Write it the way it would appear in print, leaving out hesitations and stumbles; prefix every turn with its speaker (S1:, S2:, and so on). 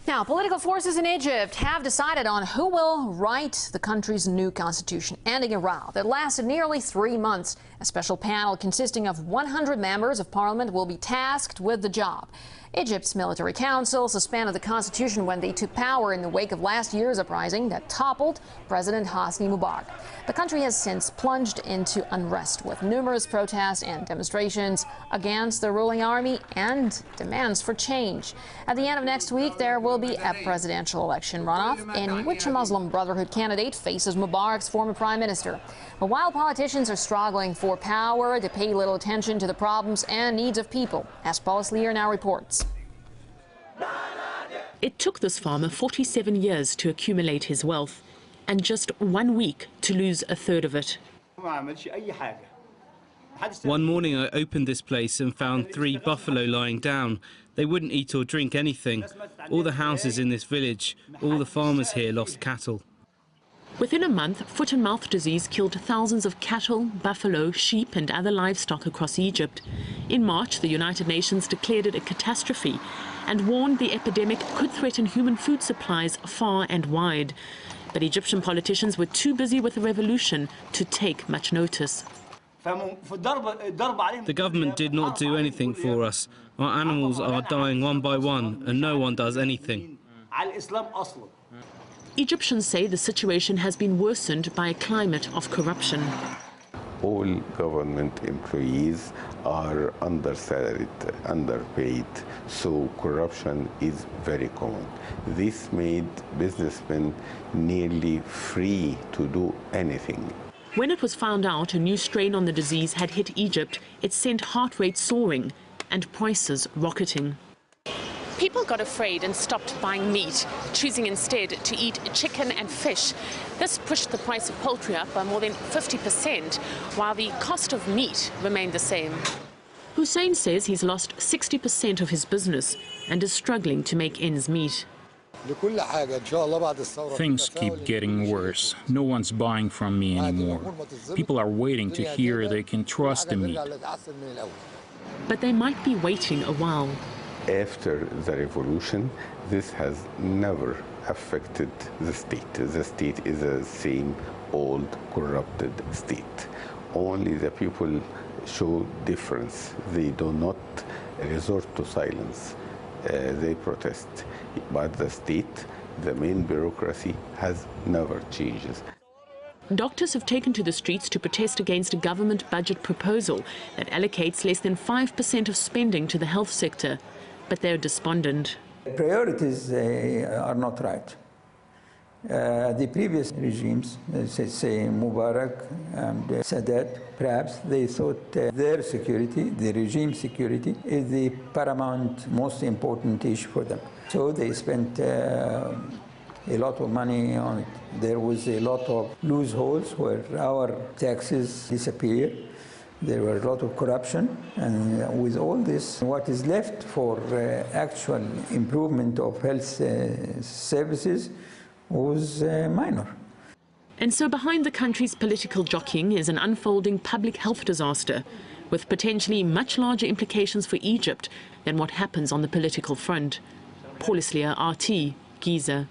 S1: Now, political forces in Egypt have decided on who will write the country's new constitution, ending a row that lasted nearly 3 months. A special panel consisting of 100 members of parliament will be tasked with the job. Egypt's military council suspended the constitution when they took power in the wake of last year's uprising that toppled President Hosni Mubarak. The country has since plunged into unrest with numerous protests and demonstrations against the ruling army and demands for change. At the end of next week, there will be a presidential election runoff in which a Muslim Brotherhood candidate faces Mubarak's former prime minister. But while politicians are struggling for power, they pay little attention to the problems and needs of people, as Paulus Lear now reports.
S2: It took this farmer 47 years to accumulate his wealth and just 1 week to lose a third of it.
S3: One morning I opened this place and found 3 buffalo lying down. They wouldn't eat or drink anything. All the houses in this village, all the farmers here lost cattle.
S2: Within a month, foot and mouth disease killed thousands of cattle, buffalo, sheep and other livestock across Egypt. In March, the United Nations declared it a catastrophe and warned the epidemic could threaten human food supplies far and wide. But Egyptian politicians were too busy with the revolution to take much notice.
S3: The government did not do anything for us. Our animals are dying one by one and no one does anything.
S2: Egyptians say the situation has been worsened by a climate of corruption.
S4: All government employees are undersalaried, underpaid, so corruption is very common. This made businessmen nearly free to do anything.
S2: When it was found out a new strain on the disease had hit Egypt, it sent heart rate soaring and prices rocketing. People got afraid and stopped buying meat, choosing instead to eat chicken and fish. This pushed the price of poultry up by more than 50%, while the cost of meat remained the same. Hussein says he's lost 60% of his business and is struggling to make ends meet.
S5: Things keep getting worse. No one's buying from me anymore. People are waiting to hear they can trust the meat.
S2: But they might be waiting a while.
S4: After the revolution, this has never affected the state. The state is the same old corrupted state. Only the people show difference. They do not resort to silence. They protest. But the state, the main bureaucracy, has never changed.
S2: Doctors have taken to the streets to protest against a government budget proposal that allocates less than 5% of spending to the health sector. But they're despondent.
S6: Priorities are not right. The previous regimes, say Mubarak and Sadat, perhaps they thought their security, the regime security, is the paramount, most important issue for them. So they spent a lot of money on it. There was a lot of loopholes where our taxes disappeared. There were a lot of corruption, and with all this, what is left for actual improvement of health services was minor.
S2: And so behind the country's political jockeying is an unfolding public health disaster, with potentially much larger implications for Egypt than what happens on the political front. Paulus Lear, RT, Giza.